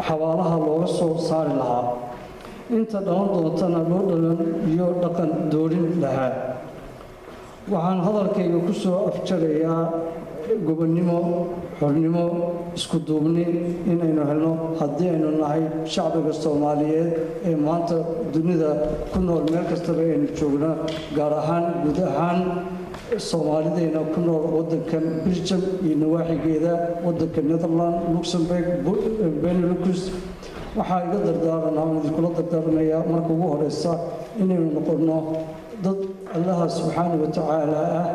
xabaalaha looga soo saari lahaa inta dhalan doontana loo dhalan iyo dhaqan doorin lahaa. waxaan hadalkayga ku soo afjarayaa gobonnimo, xornimo, isku duubni inaynu helno haddii aynu nahay shacbiga Soomaaliyeed ee maanta dunida ku nool meel kastaba aynu joogno, gaar ahaan guud ahaan Soomaalidayna ku nool waddankan Belgium iyo nawaaxigeeda, waddanka Netherlands, Luxembourg, Benelux. waxaa iga dardaaranaa oo idinkula dardaaranayaa marka ugu horeysa inaynu noqono dad Allaha subxaanahu wa tacaala ah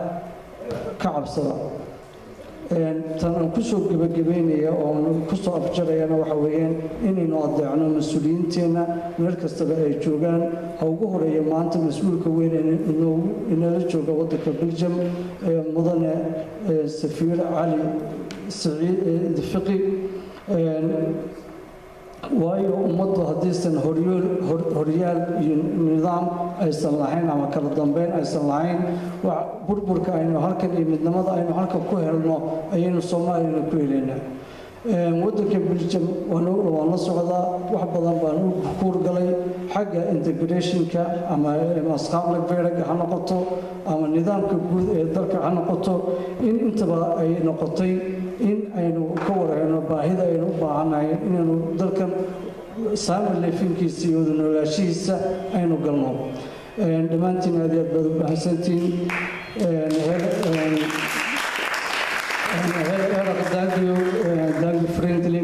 ka cabsada. tan aan ku soo gabagabeynaya oo aan ku soo afjarayana waxa weeyaan inaynu adeecno mas-uuliyiinteenna meel kastaba ay joogaan. ha ugu horeeya maanta mas-uulka weyn inala jooga waddanka Belgium mudane safiir cali saciid fiqi, waayo ummaddu haddiisan horyaal iyo nidaam aysan lahayn ama kala dambeyn aysan lahayn, burburka aynu halkan iyo midnimada aynu halkan ku helno ayaynu Soomaaliyana ku helaynaa. waddanka Belgium waan la socdaa, wax badan baan u kuurgalay xagga integrationka ama masqaablabeeraga ha noqoto ama nidaamka guud ee dalka ha noqoto, in intaba ay noqotay in aynu ka warhayno baahida aynu u baahannahay inaynu dalkan saamir leefinkiisa iyo noolaashihiisa aynu galno. dhammaantiin aad iyo aad baad u mahadsantihiin. Dank friendly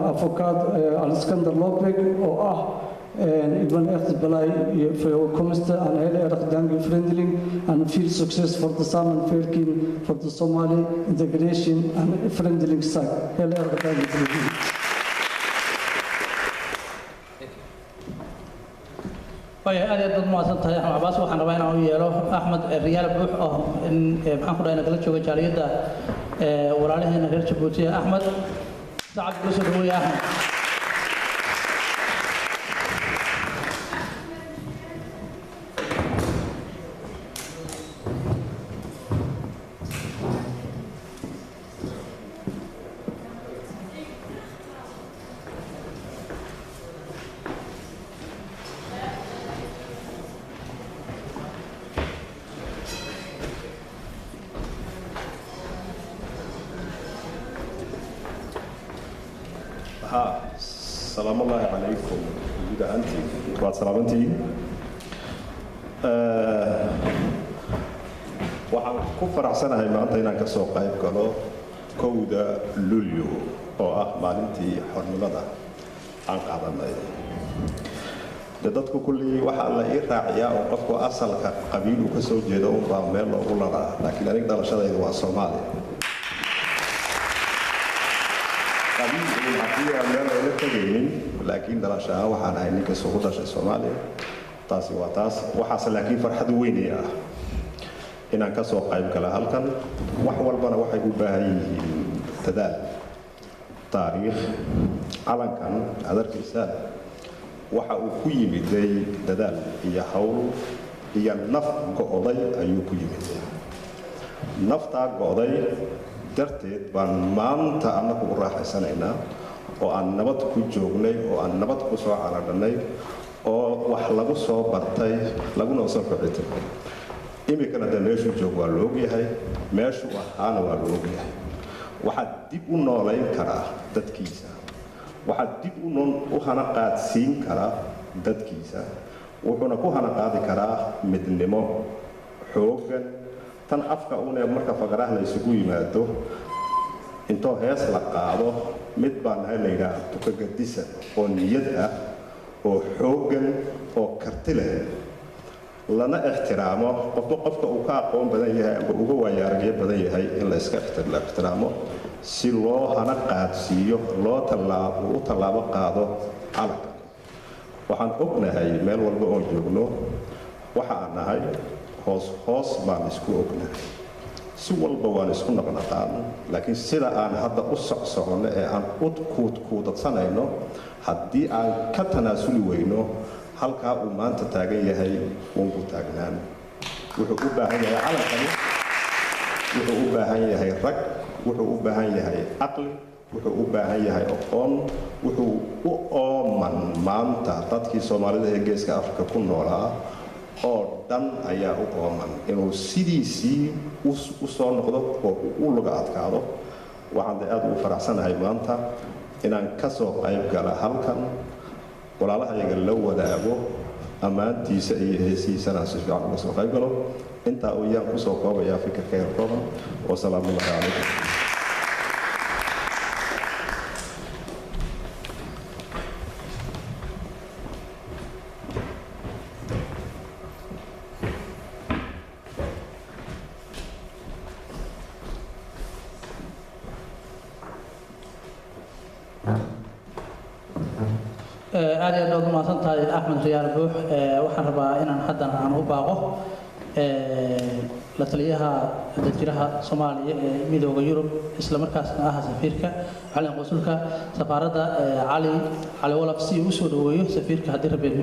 advocaat Alexander Lopek oo ah ik ben echt blij voor jouw komst en heel erg dank u vriendelijk en veel succes voor de samenwerking voor de Somali integration en vriendelijk zaak. Heel erg dank u. aad aad mahadsan tahay Axmed Cabaas. waxaan rabaa inaan u yeelo Axmed Riyaal Buux oo maxaan ku dhahay nagala jooga jaaliyadda walaalaheena reer Jabuuti. Axmed sacad ku soo dhaweeya. Axmed السلام الله عليكم جدا أنت بعد سلامتي waxaan ku faraxsanahay maanta inaan ka soo qayb galo kowda Luulyo oo ah maalintii xornimada aan qaadanay. dadku kulli waxa la ii raaciyaa oo qofku asalka qabiil uu ka soo jeedo oo baa meel loogu laraa, laakiin aniga dhalashadaydu waa Soomaali. laakiin dhalashaa waxaan ahay ninka soo dhashay Soomaaliya. taasi waa taas. waxaas laakiin farxad weyn ah inaan ka soo qayb gala halkan. wax walbana waxay u baahan yihiin dadaal, taariikh. calankan aad arkaysaa waxa uu ku yimiday dadaal iyo hawl iyo naf go'day ayuu ku yimiday. naftaa go'day darteed baan maanta annagu u raaxaysanaynaa oo aan nabad ku joognay oo aan nabad ku soo caradhanay oo wax lagu soo bartay laguna soo kobcitay. imikana de meeshuu joog waa la ogyahay, meeshuu ahaana waa la ogyahay. waxaad dib u noolayn karaa dadkiisa, waxaad dib u hana qaadsiin karaa dadkiisa, wuxuuna ku hana qaadi karaa midnimo xooggan. tan afka una marka faqaraha la isugu yimaado intoo hees la qaado mid baan nahay la yidhaahdo tuka gadisa oo niyad ah oo xooggan oo karti leh, lana ixtiraamo qofka uu ka aqoon badan yahay ama uga waayo-aragyo badan yahay in la iska ixtiraamo si loo hana qaadsiiyo loo tallaabo qaado calanka. waxaan ognahay meel walba oo joogno waxa aan nahay hoos baan isku ognahay, si walba waan isku naqnaqaan, laakiin sida aan hadda u socsocono ee aan kuudadsanayno haddii aan ka tanaasuli weyno halkaa uu maanta taagan yahay uun ku taagnaan. wuxuu u baahan yahay calankani, wuxuu u baahan yahay rag, wuxuu u baahan yahay caqli, wuxuu u baahan yahay aqoon, wuxuu u ooman maanta dadkii Soomaalida ee Geeska Afrika ku noolaa oo dhan ayaa u ooman inuu sidiisii u soo noqdo oo u luga adkaado. waxaan aad ugu faraxsanahay maanta inaan ka soo qayb gala halkan walaalahayaga la wadaago ammaantiisa iyo heesiisana si fiican uga soo qayb galo. intaa oo yaan ku soo koobayaa fikirkayga kooban. wasalaamu calaykum. aad iyo aad u mahadsan tahay Axmed Riyaal Buux. waxaan rabaa inaan haddana aan u baaqo la taliyaha dadjiraha Soomaaliya ee midowga Yurub isla markaasna ah safiirka xalin qowsulka safaaradda cali walaf si uu soo dhaweeyo safiirka haddii rabeen.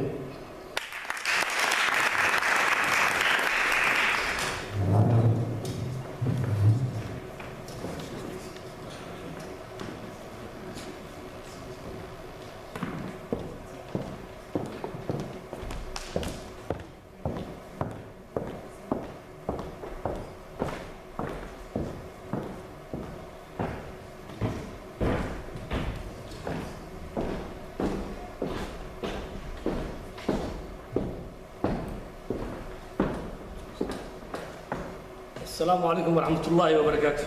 السلام عليكم ورحمة الله وبركاته.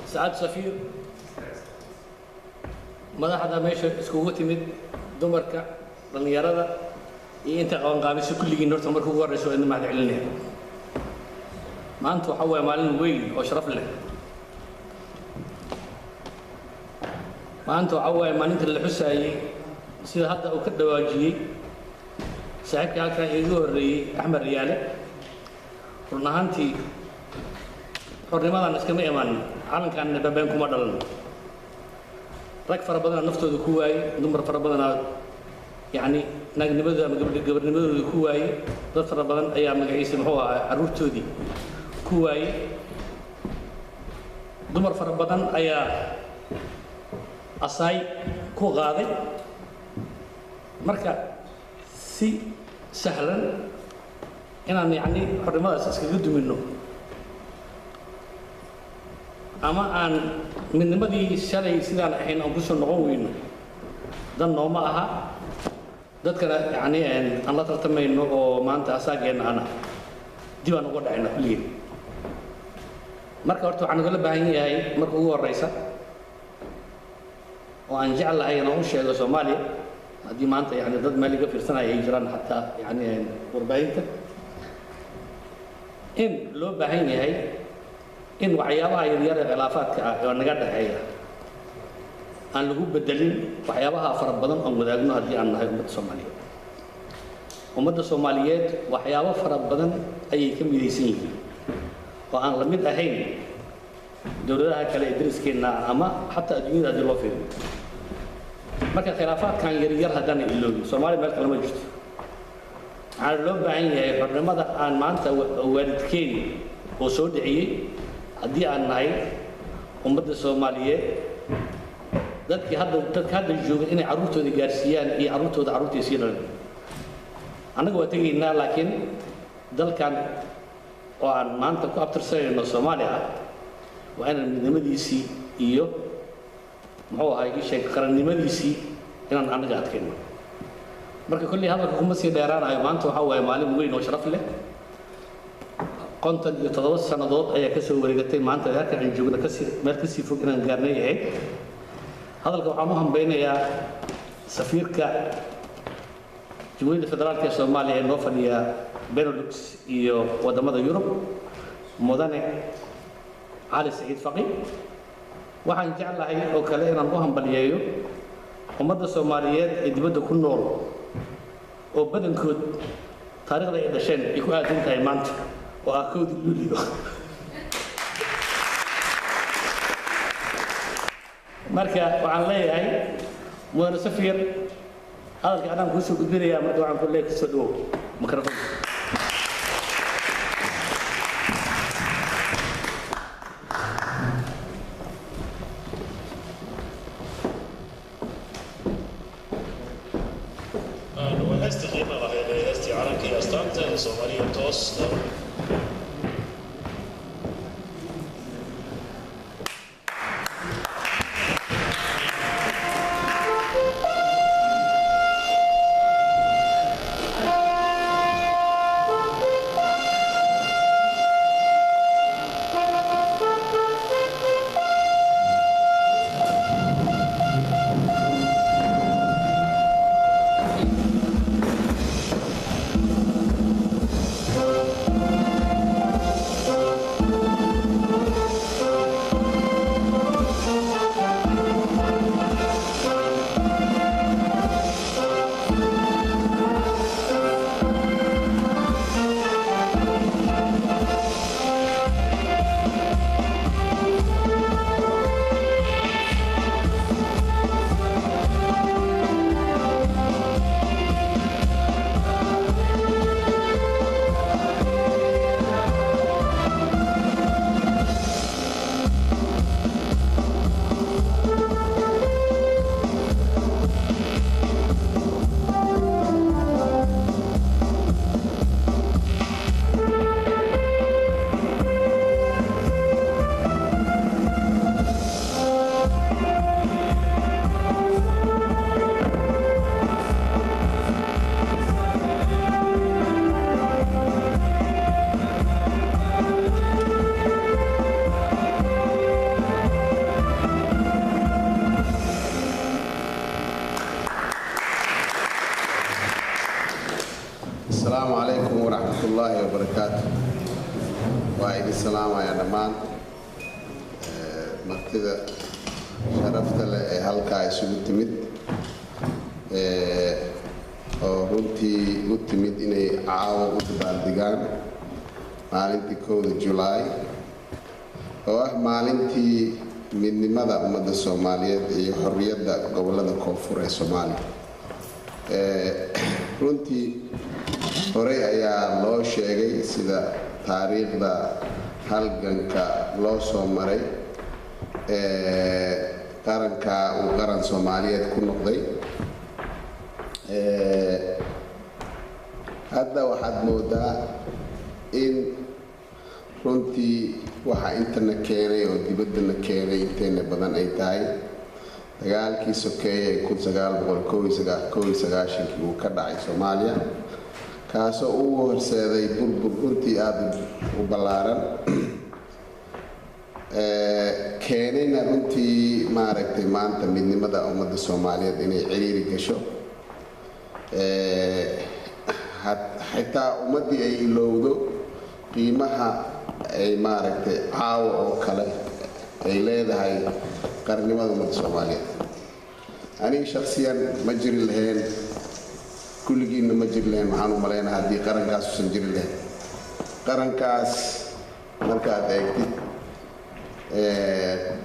سعد سفير مدحدا meesha iskugu timid dumarka dhalinyarada iyo inta qaban qaabisay kulligii horta markuu ugu horeyso in mahad celinaya. maanta waxa weeye maalin weyn oo sharaf leh. maanta waxa weeye maalinta la xusaayay sida hadda uu ka dhawaajiyay saaxiibka halkan iigu horeeyay Axmed Riyaale. run ahaantii xornimadan iskama imaan calankan babeen kuma dhalan. rag fara badan naftooda ku waayay, dumar fara badan yani naagnimadooda ama gabarnimadooda ku waayay, dad fara badan ayaa magaciisa muxuu ahaa caruurtoodii ku waayay, dumar fara badan ayaa asaay ku qaaday. marka si sahlan inaan yani xornimadaas iskaga dumino ama aan midnimadii shalay sidaan ahayn aan kusoo noqon weyno dan nooma aha. dadkana yani aan la tartamayno oo maanta asaageena ana dib aan uga dhacayna kulligeen. marka horta waxaan nagala baahan yahay marka ugu horeysa oo aan jeclahay inaan u sheego Soomaaliya haddii maanta yani dad meel iga fiirsanaya ay jiraan xataa yani warbaahinta in loo baahan yahay in waxyaabaha yaryar ee khilaafaadka ah oo naga dhaxeeya aan lagu bedelin waxyaabaha fara badan oo wadaagno haddii aan nahay ummadda Soomaaliyeed. ummadda Soomaaliyeed waxyaabo fara badan ayay ka midaysan yihiin oo aan la mid ahayn dowladaha kale ee dariskeenna ama xataa adduunyada haddii loo fiiriyo. marka khilaafaadkan yaryar haddaan iloobin Soomaaliya meel kale ma jirto. waxaa loo baahan yahay xornimada aan maanta waalidkeen oo soo dhiciyey haddii aan nahay ummadda Soomaaliyeed dadka hadda jooga inay caruurtooda gaarsiiyaan iyo caruurtooda caruurtay sii dhalan. annaga waa tegaynaa laakiin dalkan oo aan maanta ku abtirsanayno Soomaaliya waa inaan midnimadiisii iyo muxuu ahaa isheeg qarannimadiisii inaan annaga adkayno. marka kulli hadalka kuma sii dheeraanayo. maanta waxa waaye maalin weyn oo sharaf leh. 57 sannadood ayaa ka soo wareegatay maanta halka aan joogno meel ka sii fog inaan gaarnay ahayd. hadalka waxaan u hambaynayaa safiirka Jamhuuriyadda Federaalka ee Soomaaliya ee noo fadhiya Benelux iyo wadamada Yurub mudane Cali Saciid Faqi. waxaan jeclahay oo kale inaan u hambaliyeeyo ummadda Soomaaliyeed ee dibadda ku nool oo badankood taariikhda ay dhasheen ay ku aadan tahay maanta oo ah 1 Luulyo. marka waxaan leeyahay mudane safiir hadalka anaan kuu soo gudbinayaa marka waxaan ku leeyahay soo dhawow mikrafoonka. السلام عليكم ورحمة الله وبركاته. وعيد السلام يا دمان مركزة شرفت هالكا يسوي تمد runtii u timid inay caawa u dabaaldegaan maalintii 1 July oo ah maalintii midnimada ummadda Soomaaliyeed iyo xorriyadda gobolada koonfur ee Soomaaliya. runtii horey ayaa loo sheegay sida taariikhda halganka loo soo maray qaranka uu qaran Soomaaliyeed ku noqday. hadda waxaad moodaa in runtii waxa intana keenay oo dibaddana keenay inteena badan ay tahay dagaalkii sokeeye 1991 uu ka dhacay Soomaaliya kaasoo uu horseeday burbur runtii aad u ballaaran keenayna runtii maaragtay maanta midnimada ummadda Soomaaliyeed inay ciriiri gasho xitaa ummaddii ay ilowdo qiimaha ay maaragtay caawa oo kale ay leedahay qarnimada ummadda Soomaaliyeed. aniga shakhsiyan ma jiri lahayn kulligiina ma jiri lahayn waxaan u maleynayaa haddii qarankaas uusan jiri lahayn. qarankaas markaad eegtid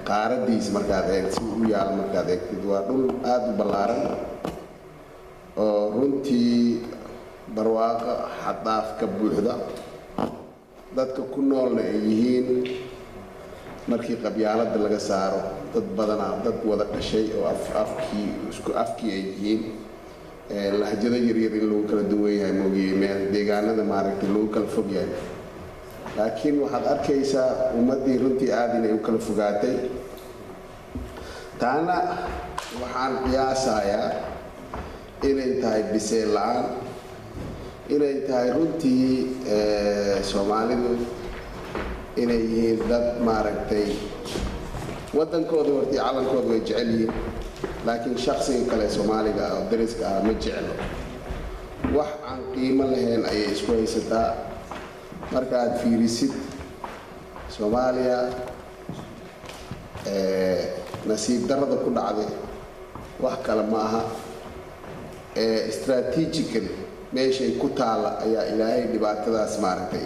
qaaradiis markaad eegtid si u yaal markaad eegtid waa dhul aad u ballaaran oo runtii barwaaqo xadaaf ka buuxda dadka ku noolna ay yihiin markii qabyaaladda laga saaro dad badanaa dad wada dhashay oo isku afkii ay yihiin lahjado yaryar in lagu kala duwan yahay moogiye meel deegaanada maaragtay lagu kala fog yahay laakiin waxaad arkaysaa ummaddii runtii aad inay u kala fogaatay. taana waxaan qiyaasayaa inay tahay biseel la'aan inay tahay runtii Soomaalidu inay yihiin dad maaragtay waddankooda hortii calankooda way jecel yihiin laakiin shakhsiga kale Soomaaliga oo dariska ah ma jeclo wax aan qiimo lahayn ayay isku haysataa. markaad fiirisid Soomaaliya nasiib darrada ku dhacday wax kale ma aha strategically meeshay ku taala ayaa ilaahay dhibaatadaas maaragtay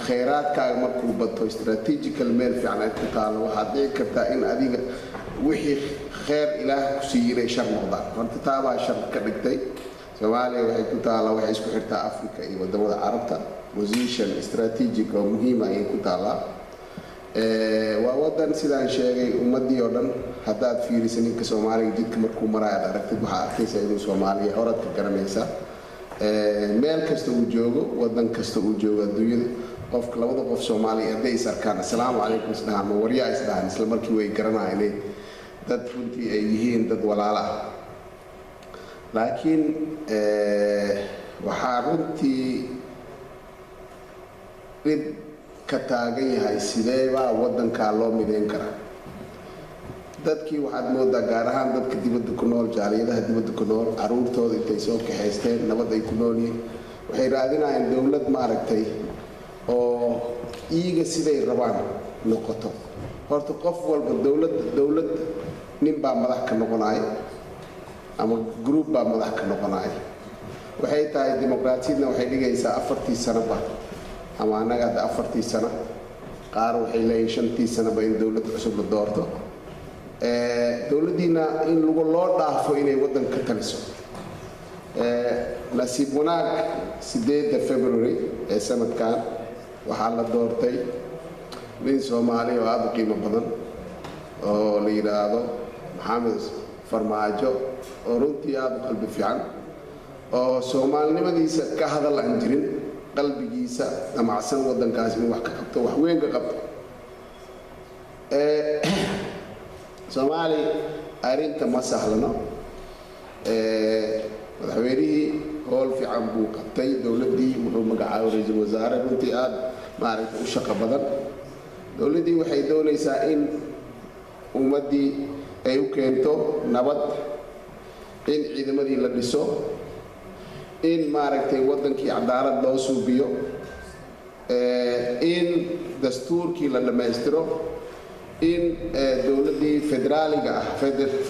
khayraadkaaga markuu bato strategical meel fiican ay ku taalo waxaad dhici kartaa in adiga wixii khayr ilaah ku siiyay shar noqdaan. horta taabaa shar ka dhigtay. Soomaaliya waxay ku taala waxay isku xirtaa Afrika iyo wadamada Carabta position strategic oo muhiim ah ay ku taala. waa wadan sidaan sheegay ummadii oo dhan haddaad fiiriso ninka Soomaaliga jidka markuu marayo aragtid waxaa arkaysaa inuu Soomaaliya horad ka garanaysa meel kasta uu joogo wadan kasta uu joogo adduunyada qofka labada qof Soomaali hadday is arkaan assalaamu calaykum isdhahaan ma waryaa isdhahaan isla markii way garanayaan inay dad runtii ay yihiin dad walaalo ah laakiin waxaa runtii mid ka taagan yahay sidee baa wadankaa loo midayn karaa dadkii waxaad moodaa gaar ahaan dadka dibadda ku nool jaaliyadaha dibadda ku nool caruurtooda intay soo kaxaysteen nabad ay ku nool yihiin waxay raadinayaan dowlad maaragtay oo iiga siday rabaan noqoto horta qof walba dowlad nin baa madax ka noqonaya ama group baa madax ka noqonaya waxay tahay dimuqraadiyadna waxay dhigaysaa 4 sanoba ama anaga 4 sano qaar waxay leeyihiin 5 sanoba in dowlad cusub la doorto dowladdiina in lagu loo dhaafo inay wadan ka taliso nasiib wanaag 8 February ee sanadkan waxaa la doortay nin Soomaali oo aad u qiimo badan oo la yiraahdo Maxamed Farmaajo oo runtii aad u qalbi fiican oo Soomaalinimadiisa ka hadal aan jirin qalbigiisa damacsan wadankaas inuu wax ka qabto wax weyn ka qabto Soomaali arrinta ma sahlano madaxweynihii howl fiican buu qabtay dowladdii wuxuu magacaabay ra'iisul wasaare runtii aad maaragtay u shaqo badan dowladdii waxay doonaysaa in ummaddii ay u keento nabad in ciidamadii la dhiso in maaragtay wadankii cadaalad loo suubiyo in dastuurkii la dhammaystiro in dowladdii federaaliga ah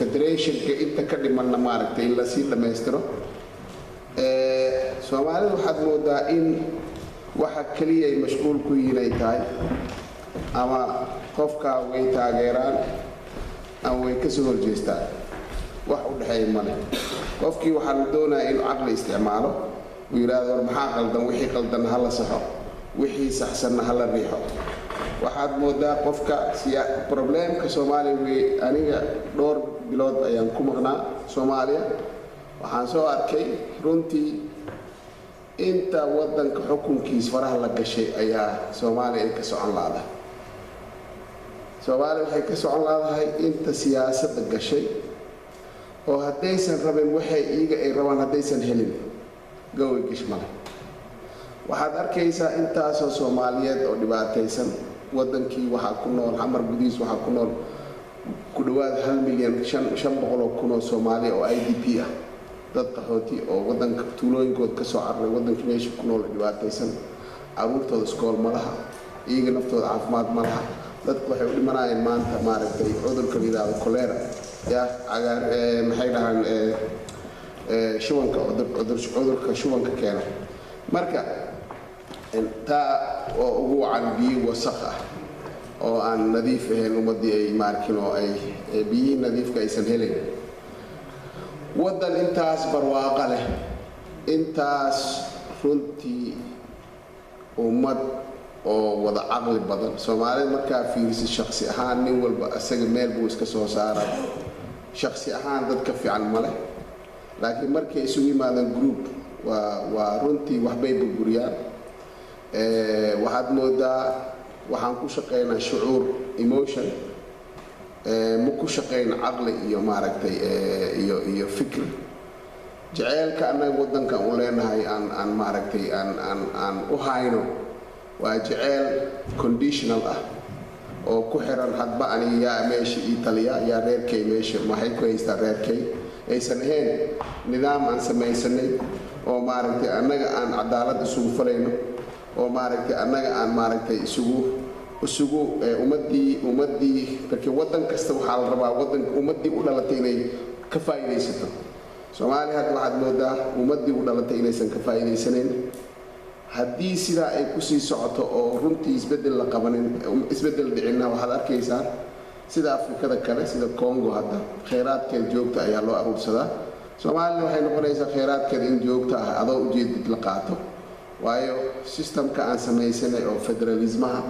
federationka inta ka dhimanna maaragtay in lasii dhammaystiro Soomaalida waxaad moodaa in waxa kaliya ay mashquul ku yihiin ay tahay ama qofka way taageeraan ama way ka soo horjeestaan wax u dhaxeeya male qofkii waxaa la doonayaa inuu caqli isticmaalo uu yiraahdo maxaa qaldan wixii qaldan hala saxo wixii saxsanna hala riixo waxaad moodaa qofka problemka Soomaaliya way aniga dhowr bilood ayaan ku maqnaa Soomaaliya waxaan soo arkay runtii inta wadanka xukunkiisa faraha la gashay ayaa Soomaaliya ka socon laadahay Soomaaliya waxay ka socon laadahay inta siyaasadda gashay oo haddaysan rabin waxay iiga ay rabaan haddaysan helin gaway gishmale waxaad arkaysaa intaasoo Soomaaliyeed oo dhibaataysan wadankii waxaa ku nool xamar gudiis waxaa ku nool ku dhawaad 1,500,000 oo Soomaali oo IDP ah dad qaxooti oo wadanka tuulooyinkood ka soo carray wadanka meesha ku nool dhibaataysan caruurtooda iskool ma laha iyaga naftooda caafimaad ma laha dadku waxay u dhimanayaan maanta maaragtay cudurka la yiraahdo cholera maxay dhahaan shubanka cudurka shubanka keena marka taa oo ugu wacan biyo wasakh ah oo aan nadiif ahayn ummadii ay maarkin oo ay biyo nadiifka aysan helin wadan intaas barwaaqo leh intaas runtii ummad oo wada caqli badan Soomaalida markaa fiirisi shakhsi ahaan nin walba asaga meel buu iska soo saaray shakhsi ahaan dadka fiican ma leh laakiin markay isugu yimaadaan group waa runtii waxbay burburiyaan waxaad moodaa waxaan ku shaqeynaa shucuur emotion ma ku shaqeyna caqli iyo maaragtay iyo fikir jaceelka annaga wadankan u leenahay aan maaragtay aan u hayno waa jaceyl conditional ah oo ku xiran hadba aniga yaa meesha Italiya yaa reerkay meesha maxay ku haystaa reerkay aysan ahayn nidaam aan samaysanay oo maaragtay annaga aan cadaalad isugu falayno oo maaragtay annaga aan maaragtay isugu ummadii markii wadan kasta waxaa la rabaa wadanka ummadii u dhalatay inay ka faa'iideysato Soomaaliya hadda waxaad moodaa ummadii u dhalatay inaysan ka faa'iideysaneyn haddii sidaa ay ku sii socoto oo runtii isbedel la qabanin isbedel dhicinna waxaad arkaysaa sida Afrikada kale sida Congo hadda kheyraadkeeda joogta ayaa loo aruursadaa Soomaaliya waxay noqonaysaa kheyraadkeeda in joogta ah adoo ujeedid la qaato waayo systemka aan samaysanay oo federalismaha